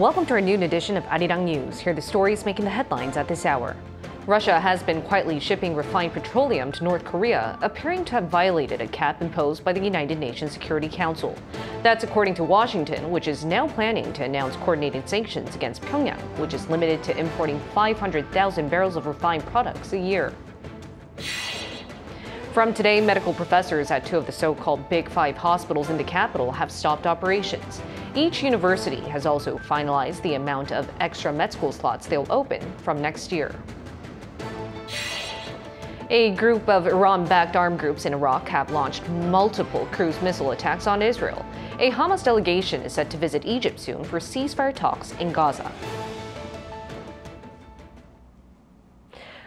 welcome to our noon edition of Arirang News. Here are the stories making the headlines at this hour. Russia has been quietly shipping refined petroleum to North Korea, appearing to have violated a cap imposed by the United Nations Security Council. That's according to Washington, which is now planning to announce coordinated sanctions against Pyongyang, which is limited to importing 500,000 barrels of refined products a year. From today, medical professors at two of the so-called Big Five hospitals in the capital have stopped operations. Each university has also finalized the amount of extra med school slots they'll open from next year. A group of Iran-backed armed groups in Iraq have launched multiple cruise missile attacks on Israel. A Hamas delegation is set to visit Egypt soon for ceasefire talks in Gaza.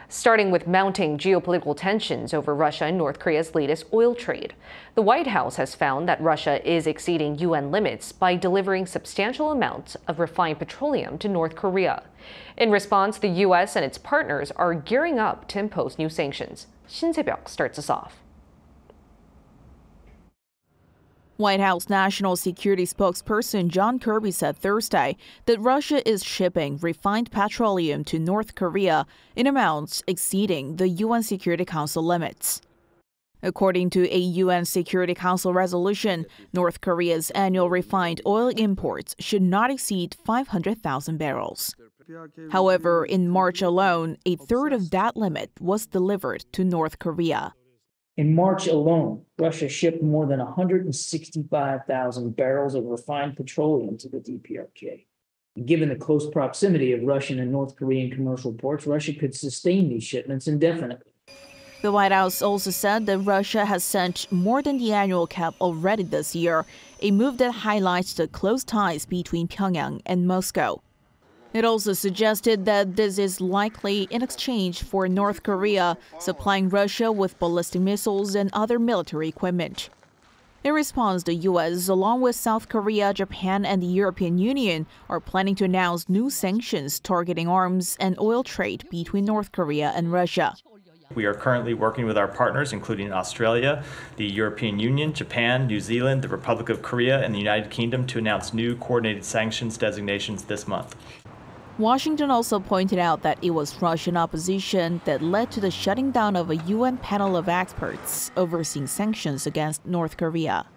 Starting with mounting geopolitical tensions over Russia and North Korea's latest oil trade. The White House has found that Russia is exceeding UN limits by delivering substantial amounts of refined petroleum to North Korea. In response, the U.S. and its partners are gearing up to impose new sanctions. Shin Se-byuk starts us off. White House National Security spokesperson John Kirby said Thursday that Russia is shipping refined petroleum to North Korea in amounts exceeding the UN Security Council limits. According to a UN Security Council resolution, North Korea's annual refined oil imports should not exceed 500,000 barrels. However, in March alone, a third of that limit was delivered to North Korea. In March alone, Russia shipped more than 165,000 barrels of refined petroleum to the DPRK. Given the close proximity of Russian and North Korean commercial ports, Russia could sustain these shipments indefinitely. The White House also said that Russia has sent more than the annual cap already this year, a move that highlights the close ties between Pyongyang and Moscow. It also suggested that this is likely in exchange for North Korea supplying Russia with ballistic missiles and other military equipment. In response, the U.S., along with South Korea, Japan, and the European Union, are planning to announce new sanctions targeting arms and oil trade between North Korea and Russia. We are currently working with our partners, including Australia, the European Union, Japan, New Zealand, the Republic of Korea, and the United Kingdom to announce new coordinated sanctions designations this month. Washington also pointed out that it was Russian opposition that led to the shutting down of a UN panel of experts overseeing sanctions against North Korea.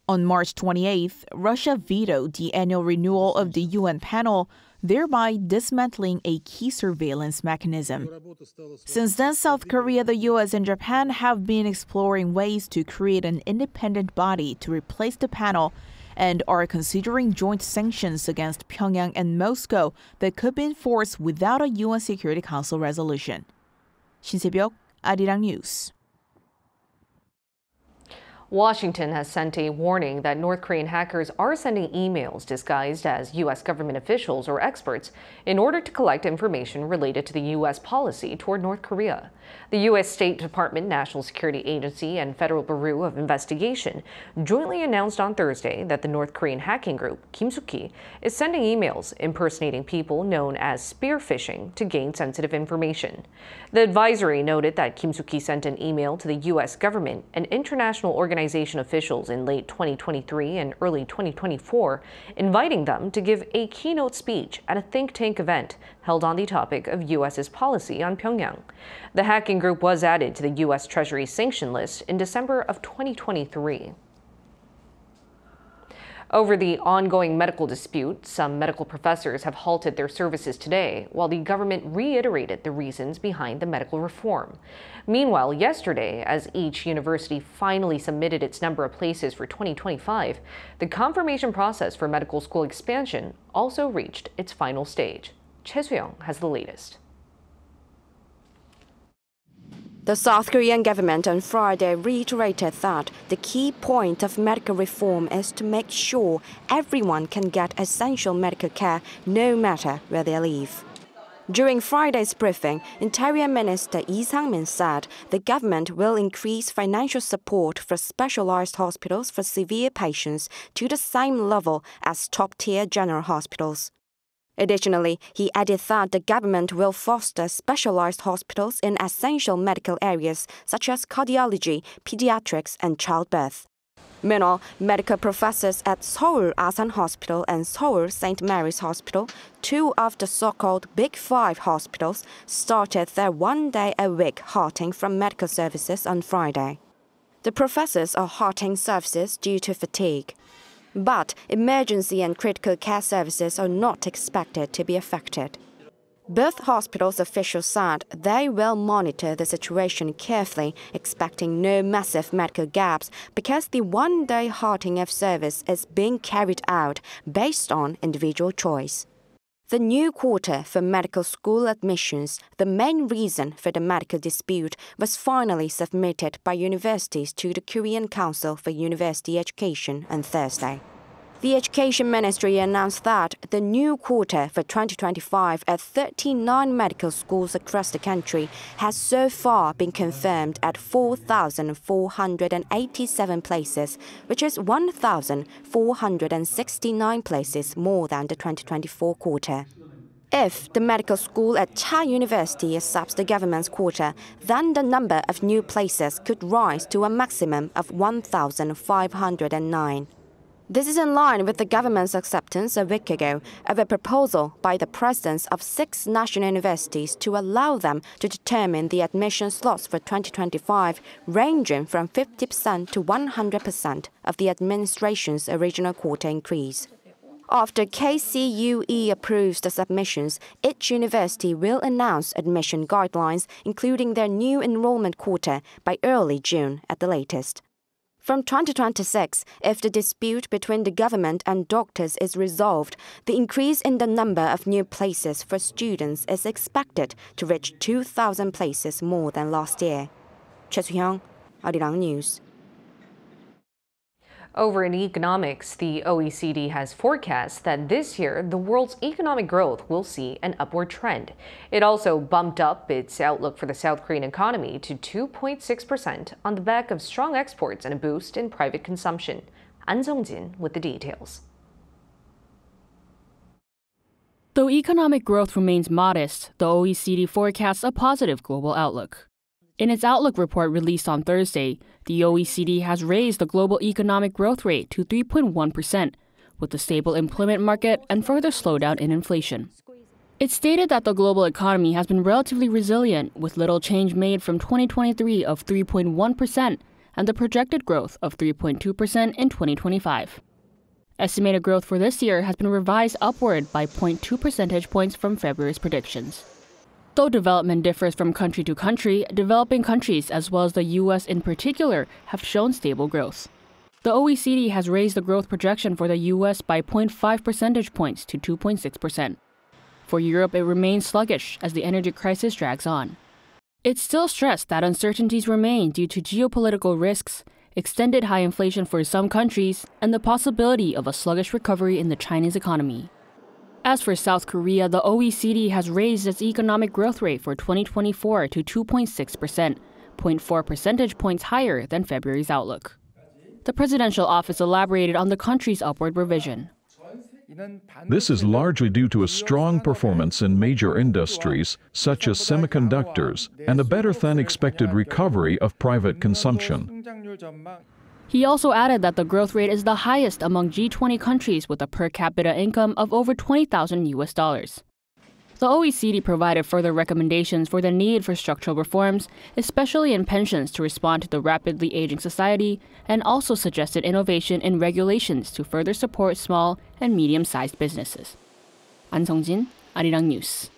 On March 28th, Russia vetoed the annual renewal of the UN panel, thereby dismantling a key surveillance mechanism. Since then, South Korea, the U.S., and Japan have been exploring ways to create an independent body to replace the panel and are considering joint sanctions against Pyongyang and Moscow that could be enforced without a UN Security Council resolution. Shin Se-byuk, Arirang News. Washington has sent a warning that North Korean hackers are sending emails disguised as U.S. government officials or experts in order to collect information related to the U.S. policy toward North Korea. The U.S. State Department, National Security Agency, and Federal Bureau of Investigation jointly announced on Thursday that the North Korean hacking group, Kim-Suk-ki, is sending emails impersonating people known as spear phishing to gain sensitive information. The advisory noted that Kim-Suk-ki sent an email to the U.S. government and international organization officials in late 2023 and early 2024, inviting them to give a keynote speech at a think tank event held on the topic of U.S.'s policy on Pyongyang. The hacking group was added to the U.S. Treasury sanction list in December of 2023. Over the ongoing medical dispute, some medical professors have halted their services today, while the government reiterated the reasons behind the medical reform. Meanwhile, yesterday, as each university finally submitted its number of places for 2025, the confirmation process for medical school expansion also reached its final stage. Choi Soo-young has the latest. The South Korean government on Friday reiterated that the key point of medical reform is to make sure everyone can get essential medical care no matter where they live. During Friday's briefing, Interior Minister Lee Sang-min said the government will increase financial support for specialized hospitals for severe patients to the same level as top-tier general hospitals. Additionally, he added that the government will foster specialized hospitals in essential medical areas such as cardiology, pediatrics, and childbirth. Meanwhile, medical professors at Seoul Asan Hospital and Seoul St. Mary's Hospital, two of the so-called Big Five hospitals, started their one-day-a-week halting from medical services on Friday. The professors are halting services due to fatigue. But emergency and critical care services are not expected to be affected. Both hospitals' officials said they will monitor the situation carefully, expecting no massive medical gaps because the one-day halting of service is being carried out based on individual choice. The new quota for medical school admissions, the main reason for the medical dispute, was finally submitted by universities to the Korean Council for University Education on Thursday. The Education Ministry announced that the new quota for 2025 at 39 medical schools across the country has so far been confirmed at 4,487 places, which is 1,469 places more than the 2024 quota. If the medical school at Cha University accepts the government's quota, then the number of new places could rise to a maximum of 1,509. This is in line with the government's acceptance a week ago of a proposal by the presidents of 6 national universities to allow them to determine the admission slots for 2025, ranging from 50% to 100% of the administration's original quota increase. After KCUE approves the submissions, each university will announce admission guidelines, including their new enrollment quota, by early June at the latest. From 2026, if the dispute between the government and doctors is resolved, the increase in the number of new places for students is expected to reach 2,000 places more than last year. Choi Soo-hyung, Arirang News. Over in economics, the OECD has forecast that this year the world's economic growth will see an upward trend. It also bumped up its outlook for the South Korean economy to 2.6% on the back of strong exports and a boost in private consumption. An Sung-jin with the details. Though economic growth remains modest, the OECD forecasts a positive global outlook. In its outlook report released on Thursday, the OECD has raised the global economic growth rate to 3.1%, with a stable employment market and further slowdown in inflation. It stated that the global economy has been relatively resilient, with little change made from 2023 of 3.1% and the projected growth of 3.2% in 2025. Estimated growth for this year has been revised upward by 0.2 percentage points from February's predictions. Though development differs from country to country, developing countries, as well as the U.S. in particular, have shown stable growth. The OECD has raised the growth projection for the U.S. by 0.5 percentage points to 2.6%. For Europe, it remains sluggish as the energy crisis drags on. It still stressed that uncertainties remain due to geopolitical risks, extended high inflation for some countries, and the possibility of a sluggish recovery in the Chinese economy. As for South Korea, the OECD has raised its economic growth rate for 2024 to 2.6%, 0.4 percentage points higher than February's outlook. The presidential office elaborated on the country's upward revision. This is largely due to a strong performance in major industries, such as semiconductors, and a better-than-expected recovery of private consumption. He also added that the growth rate is the highest among G20 countries with a per capita income of over $20,000. The OECD provided further recommendations for the need for structural reforms, especially in pensions to respond to the rapidly aging society, and also suggested innovation in regulations to further support small and medium-sized businesses. An Sung-jin, Arirang News.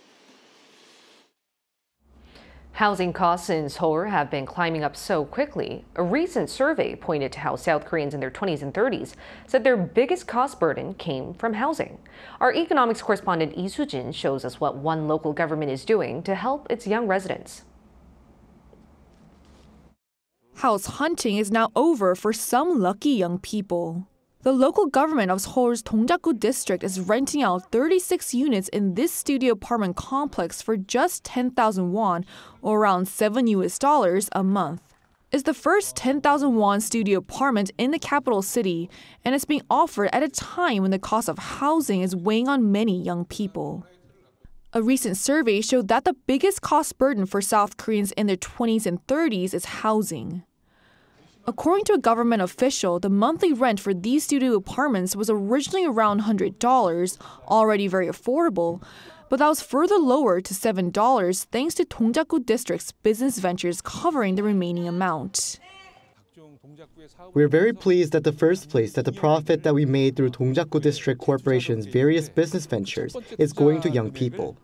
Housing costs in Seoul have been climbing up so quickly. A recent survey pointed to how South Koreans in their 20s and 30s said their biggest cost burden came from housing. Our economics correspondent Lee Soo-jin shows us what one local government is doing to help its young residents. House hunting is now over for some lucky young people. The local government of Seoul's Dongjaku district is renting out 36 units in this studio apartment complex for just 10,000 won, or around $7 a month. It's the first 10,000 won studio apartment in the capital city, and it's being offered at a time when the cost of housing is weighing on many young people. A recent survey showed that the biggest cost burden for South Koreans in their 20s and 30s is housing. According to a government official, the monthly rent for these studio apartments was originally around $100, already very affordable, but that was further lowered to $7 thanks to Donetsk District's business ventures covering the remaining amount. We're very pleased at the first place that the profit that we made through Donetsk District Corporation's various business ventures is going to young people.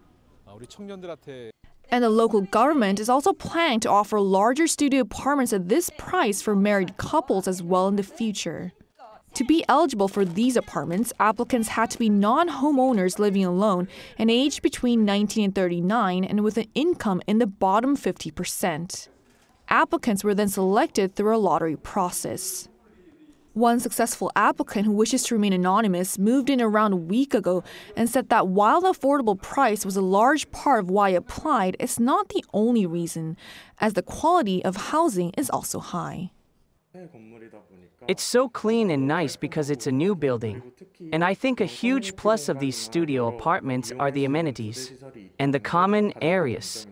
And the local government is also planning to offer larger studio apartments at this price for married couples as well in the future. To be eligible for these apartments, applicants had to be non-homeowners living alone and aged between 19 and 39 and with an income in the bottom 50%. Applicants were then selected through a lottery process. One successful applicant who wishes to remain anonymous moved in around a week ago and said that while the affordable price was a large part of why he applied, it's not the only reason, as the quality of housing is also high. It's so clean and nice because it's a new building. And I think a huge plus of these studio apartments are the amenities and the common areas.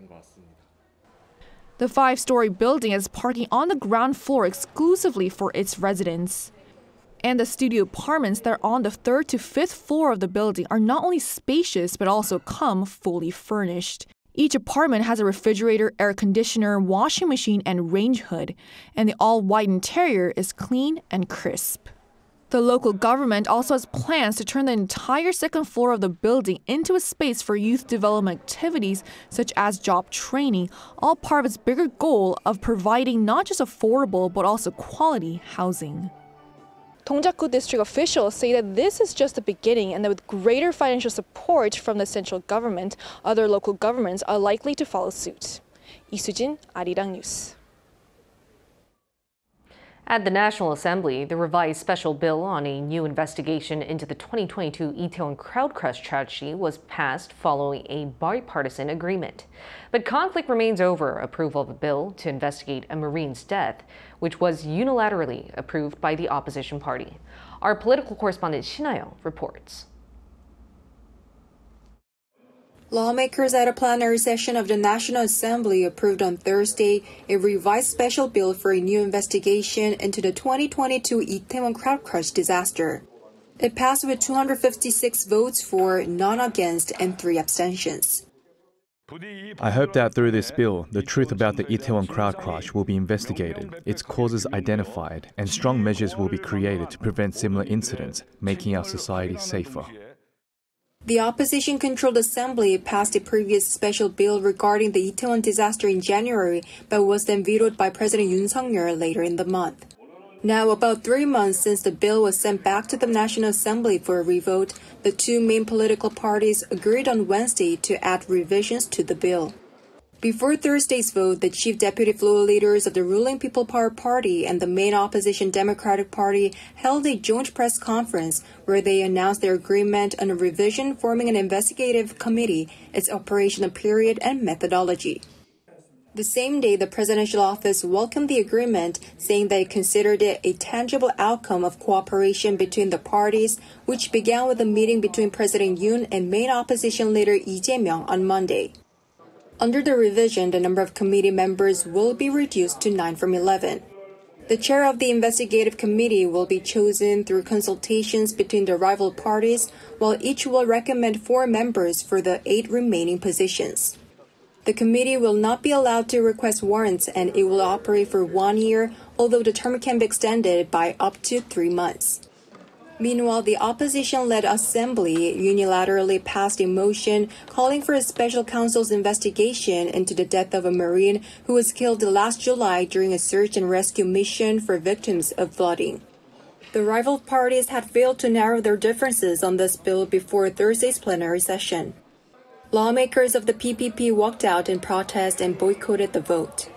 The 5-story building has parking on the ground floor exclusively for its residents. And the studio apartments that are on the 3rd to 5th floor of the building are not only spacious but also come fully furnished. Each apartment has a refrigerator, air conditioner, washing machine, and range hood, and the all-white interior is clean and crisp. The local government also has plans to turn the entire 2nd floor of the building into a space for youth development activities such as job training, all part of its bigger goal of providing not just affordable but also quality housing. Donetsk District officials say that this is just the beginning and that with greater financial support from the central government, other local governments are likely to follow suit. 이수진, Arirang News. At the National Assembly, the revised special bill on a new investigation into the 2022 Itaewon crowd crush tragedy was passed following a bipartisan agreement. But conflict remains over approval of a bill to investigate a Marine's death, which was unilaterally approved by the opposition party. Our political correspondent Shin-ayo reports. Lawmakers at a plenary session of the National Assembly approved on Thursday a revised special bill for a new investigation into the 2022 Itaewon crowd crush disaster. It passed with 256 votes for, none against, and 3 abstentions. I hope that through this bill, the truth about the Itaewon crowd crush will be investigated, its causes identified, and strong measures will be created to prevent similar incidents, making our society safer. The opposition-controlled assembly passed a previous special bill regarding the Itaewon disaster in January, but was then vetoed by President Yoon Suk-yeol later in the month. Now, about 3 months since the bill was sent back to the National Assembly for a revote, the 2 main political parties agreed on Wednesday to add revisions to the bill. Before Thursday's vote, the chief deputy floor leaders of the ruling People Power Party and the main opposition Democratic Party held a joint press conference where they announced their agreement on a revision forming an investigative committee, its operational period, and methodology. The same day, the presidential office welcomed the agreement, saying that it considered it a tangible outcome of cooperation between the parties, which began with a meeting between President Yoon and main opposition leader Lee Jae-myung on Monday. Under the revision, the number of committee members will be reduced to 9 from 11. The chair of the investigative committee will be chosen through consultations between the rival parties, while each will recommend 4 members for the 8 remaining positions. The committee will not be allowed to request warrants and it will operate for 1 year, although the term can be extended by up to 3 months. Meanwhile, the opposition-led assembly unilaterally passed a motion calling for a special counsel's investigation into the death of a Marine who was killed last July during a search and rescue mission for victims of flooding. The rival parties had failed to narrow their differences on this bill before Thursday's plenary session. Lawmakers of the PPP walked out in protest and boycotted the vote.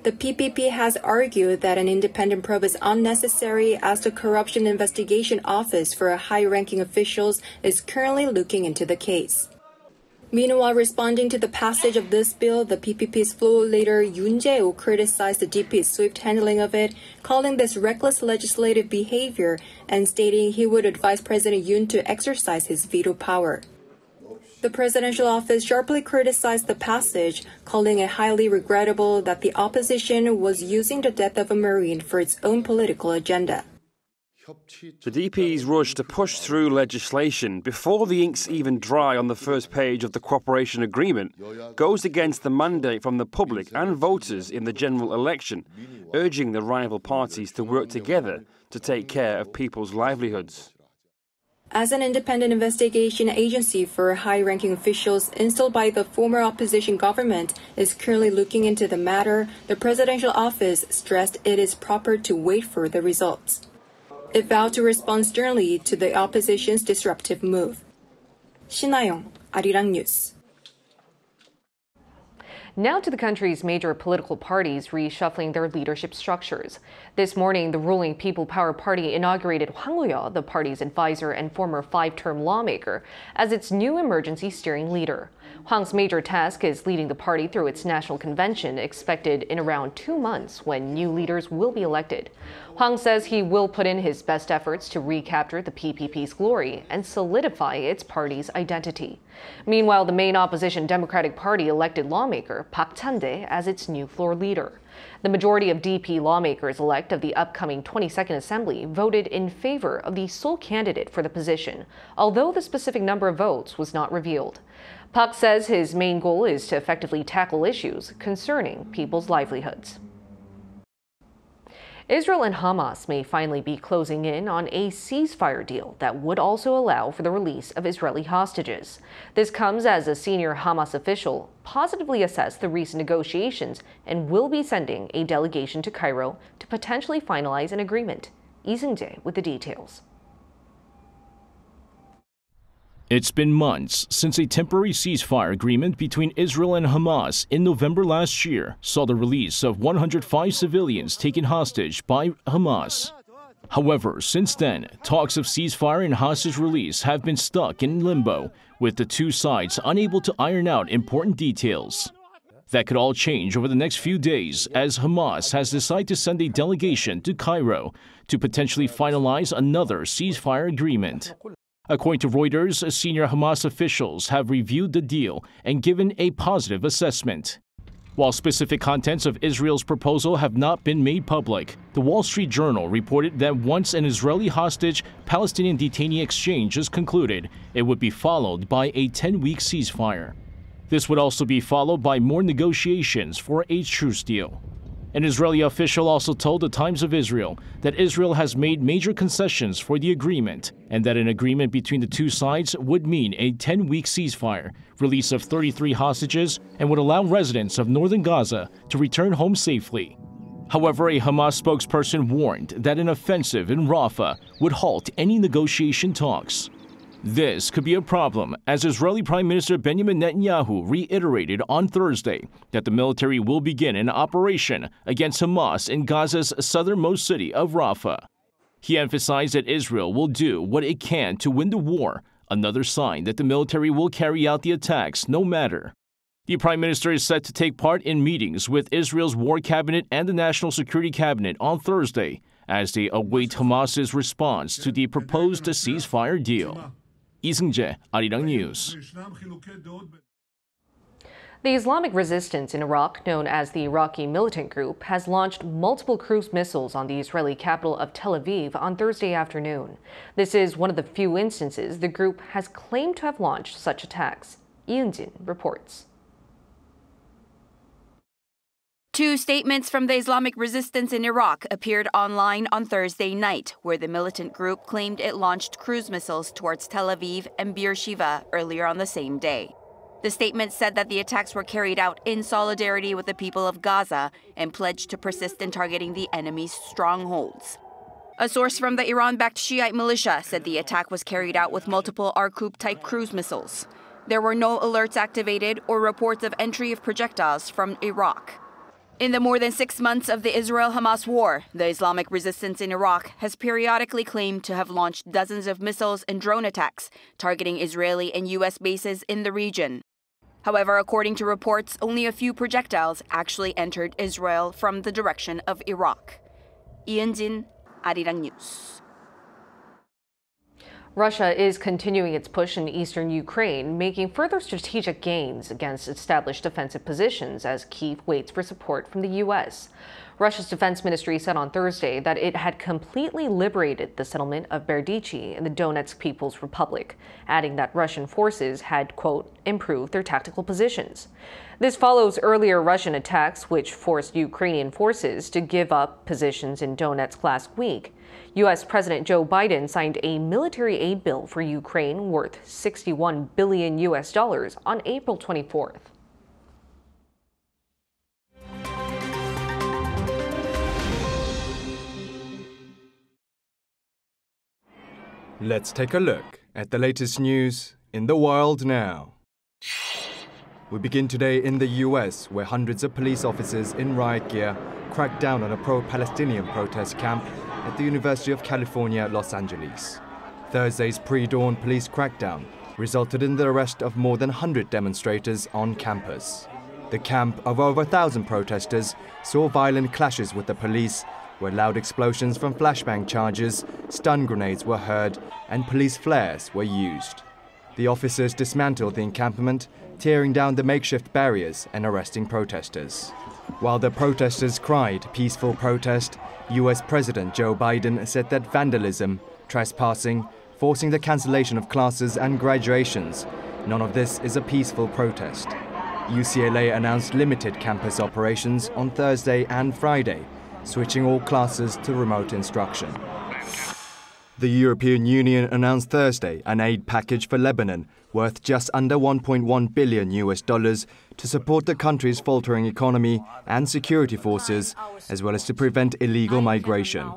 The PPP has argued that an independent probe is unnecessary as the Corruption Investigation Office for high-ranking officials is currently looking into the case. Meanwhile, responding to the passage of this bill, the PPP's floor leader Yoon Jae-oh criticized the DP's swift handling of it, calling this reckless legislative behavior and stating he would advise President Yoon to exercise his veto power. The presidential office sharply criticized the passage, calling it highly regrettable that the opposition was using the death of a Marine for its own political agenda. The DP's rush to push through legislation before the ink's even dry on the first page of the cooperation agreement goes against the mandate from the public and voters in the general election, urging the rival parties to work together to take care of people's livelihoods. As an independent investigation agency for high-ranking officials installed by the former opposition government is currently looking into the matter, the presidential office stressed it is proper to wait for the results. It vowed to respond sternly to the opposition's disruptive move. 신하영, Arirang News. Now to the country's major political parties reshuffling their leadership structures. This morning, the ruling People Power Party inaugurated Hwang Woo-yeo, the party's advisor and former 5-term lawmaker, as its new emergency steering leader. Hwang's major task is leading the party through its national convention, expected in around 2 months when new leaders will be elected. Hwang says he will put in his best efforts to recapture the PPP's glory and solidify its party's identity. Meanwhile, the main opposition Democratic Party elected lawmaker Park Chan-dae as its new floor leader. The majority of DP lawmakers-elect of the upcoming 22nd Assembly voted in favor of the sole candidate for the position, although the specific number of votes was not revealed. Park says his main goal is to effectively tackle issues concerning people's livelihoods. Israel and Hamas may finally be closing in on a ceasefire deal that would also allow for the release of Israeli hostages. This comes as a senior Hamas official positively assessed the recent negotiations and will be sending a delegation to Cairo to potentially finalize an agreement. Lee Seung-jae with the details. It's been months since a temporary ceasefire agreement between Israel and Hamas in November last year saw the release of 105 civilians taken hostage by Hamas. However, since then, talks of ceasefire and hostage release have been stuck in limbo, with the two sides unable to iron out important details. That could all change over the next few days as Hamas has decided to send a delegation to Cairo to potentially finalize another ceasefire agreement. According to Reuters, senior Hamas officials have reviewed the deal and given a positive assessment. While specific contents of Israel's proposal have not been made public, the Wall Street Journal reported that once an Israeli hostage-Palestinian detainee exchange is concluded, it would be followed by a 10-week ceasefire. This would also be followed by more negotiations for a truce deal. An Israeli official also told the Times of Israel that Israel has made major concessions for the agreement and that an agreement between the two sides would mean a 10-week ceasefire, release of 33 hostages, and would allow residents of northern Gaza to return home safely. However, a Hamas spokesperson warned that an offensive in Rafah would halt any negotiation talks. This could be a problem, as Israeli Prime Minister Benjamin Netanyahu reiterated on Thursday that the military will begin an operation against Hamas in Gaza's southernmost city of Rafah. He emphasized that Israel will do what it can to win the war, another sign that the military will carry out the attacks no matter. The Prime Minister is set to take part in meetings with Israel's War Cabinet and the National Security Cabinet on Thursday as they await Hamas's response to the proposed ceasefire deal. Lee Seung-jae, Arirang News. The Islamic resistance in Iraq, known as the Iraqi militant group, has launched multiple cruise missiles on the Israeli capital of Tel Aviv on Thursday afternoon. This is one of the few instances the group has claimed to have launched such attacks. Yoon-jin reports. Two statements from the Islamic resistance in Iraq appeared online on Thursday night, where the militant group claimed it launched cruise missiles towards Tel Aviv and Beersheba earlier on the same day. The statement said that the attacks were carried out in solidarity with the people of Gaza and pledged to persist in targeting the enemy's strongholds. A source from the Iran-backed Shiite militia said the attack was carried out with multiple Arqub-type cruise missiles. There were no alerts activated or reports of entry of projectiles from Iraq. In the more than 6 months of the Israel-Hamas war, the Islamic resistance in Iraq has periodically claimed to have launched dozens of missiles and drone attacks targeting Israeli and U.S. bases in the region. However, according to reports, only a few projectiles actually entered Israel from the direction of Iraq. Yoon-jin, Arirang News. Russia is continuing its push in eastern Ukraine, making further strategic gains against established defensive positions as Kyiv waits for support from the U.S. Russia's defense ministry said on Thursday that it had completely liberated the settlement of Berdichi in the Donetsk People's Republic, adding that Russian forces had, quote, improved their tactical positions. This follows earlier Russian attacks, which forced Ukrainian forces to give up positions in Donetsk last week. U.S. President Joe Biden signed a military aid bill for Ukraine worth $61 billion on April 24th. Let's take a look at the latest news in the world now. We begin today in the US, where hundreds of police officers in riot gear cracked down on a pro-Palestinian protest camp at the University of California, Los Angeles. Thursday's pre-dawn police crackdown resulted in the arrest of more than 100 demonstrators on campus. The camp of over 1,000 protesters saw violent clashes with the police, where loud explosions from flashbang charges, stun grenades were heard, and police flares were used. The officers dismantled the encampment, tearing down the makeshift barriers and arresting protesters. While the protesters cried peaceful protest, US President Joe Biden said that vandalism, trespassing, forcing the cancellation of classes and graduations, none of this is a peaceful protest. UCLA announced limited campus operations on Thursday and Friday, switching all classes to remote instruction. The European Union announced Thursday an aid package for Lebanon worth just under $1.1 billion to support the country's faltering economy and security forces, as well as to prevent illegal migration.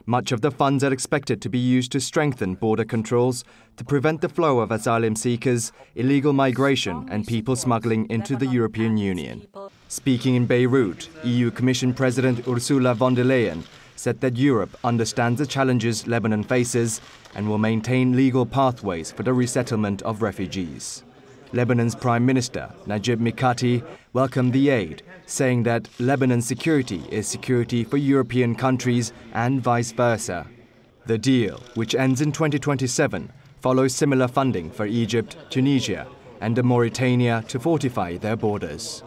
Much of the funds are expected to be used to strengthen border controls to prevent the flow of asylum seekers, illegal migration, and people smuggling into the European Union. Speaking in Beirut, EU Commission President Ursula von der Leyen said that Europe understands the challenges Lebanon faces and will maintain legal pathways for the resettlement of refugees. Lebanon's Prime Minister, Najib Mikati, welcomed the aid, saying that Lebanon's security is security for European countries and vice versa. The deal, which ends in 2027, follows similar funding for Egypt, Tunisia, and Mauritania to fortify their borders.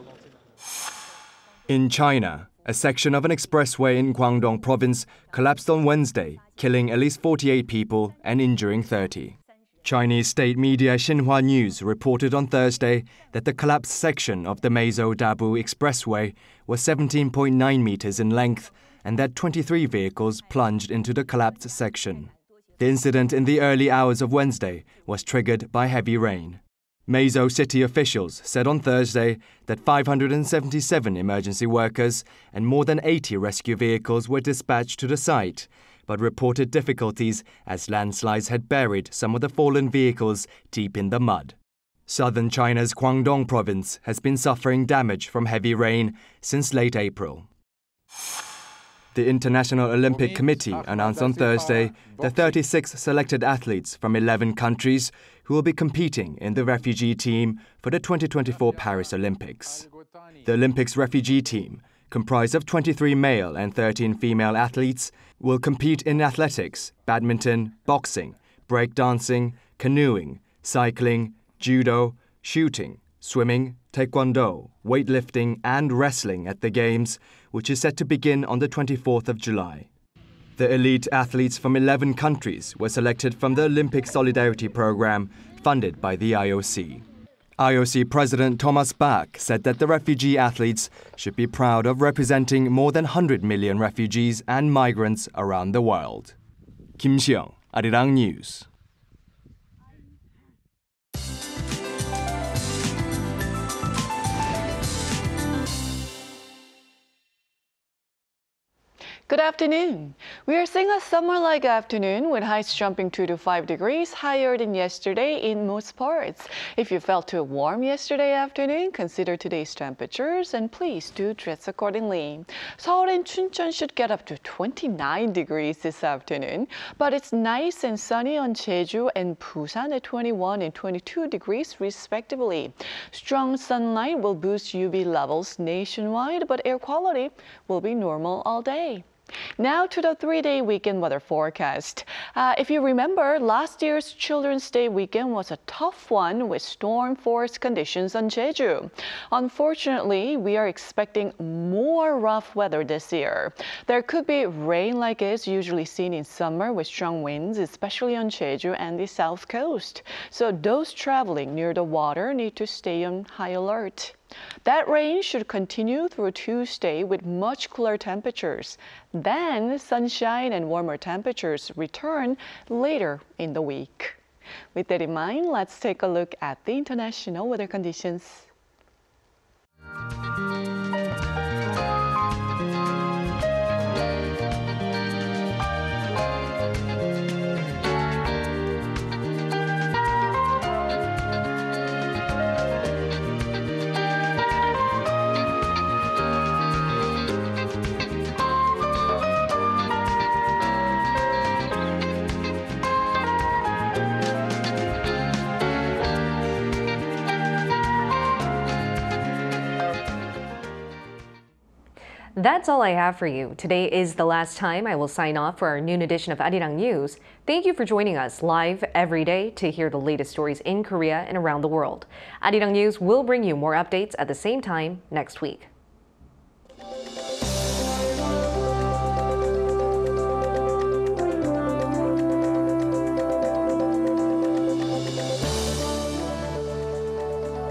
In China, a section of an expressway in Guangdong province collapsed on Wednesday, killing at least 48 people and injuring 30. Chinese state media Xinhua News reported on Thursday that the collapsed section of the Meizhou-Dabu expressway was 17.9 meters in length and that 23 vehicles plunged into the collapsed section. The incident in the early hours of Wednesday was triggered by heavy rain. Meizhou city officials said on Thursday that 577 emergency workers and more than 80 rescue vehicles were dispatched to the site, but reported difficulties as landslides had buried some of the fallen vehicles deep in the mud. Southern China's Guangdong province has been suffering damage from heavy rain since late April. The International Olympic Committee announced on Thursday the 36 selected athletes from 11 countries who will be competing in the refugee team for the 2024 Paris Olympics. The Olympics refugee team, comprised of 23 male and 13 female athletes, will compete in athletics, badminton, boxing, breakdancing, canoeing, cycling, judo, shooting, swimming, taekwondo, weightlifting and wrestling at the Games, which is set to begin on the 24th of July. The elite athletes from 11 countries were selected from the Olympic Solidarity Program funded by the IOC. IOC President Thomas Bach said that the refugee athletes should be proud of representing more than 100 million refugees and migrants around the world. Kim Xiong, Arirang News. Good afternoon. We are seeing a summer-like afternoon with highs jumping 2 to 5 degrees higher than yesterday in most parts. If you felt too warm yesterday afternoon, consider today's temperatures and please do dress accordingly. Seoul and Chuncheon should get up to 29 degrees this afternoon, but it's nice and sunny on Jeju and Busan at 21 and 22 degrees respectively. Strong sunlight will boost UV levels nationwide, but air quality will be normal all day. Now to the 3-day weekend weather forecast. If you remember, last year's Children's Day weekend was a tough one with storm force conditions on Jeju. Unfortunately, we are expecting more rough weather this year. There could be rain like is usually seen in summer with strong winds, especially on Jeju and the south coast. So those traveling near the water need to stay on high alert. That rain should continue through Tuesday with much cooler temperatures. Then sunshine and warmer temperatures return later in the week. With that in mind, let's take a look at the international weather conditions. That's all I have for you. Today is the last time I will sign off for our noon edition of Arirang News. Thank you for joining us live every day to hear the latest stories in Korea and around the world. Arirang News will bring you more updates at the same time next week.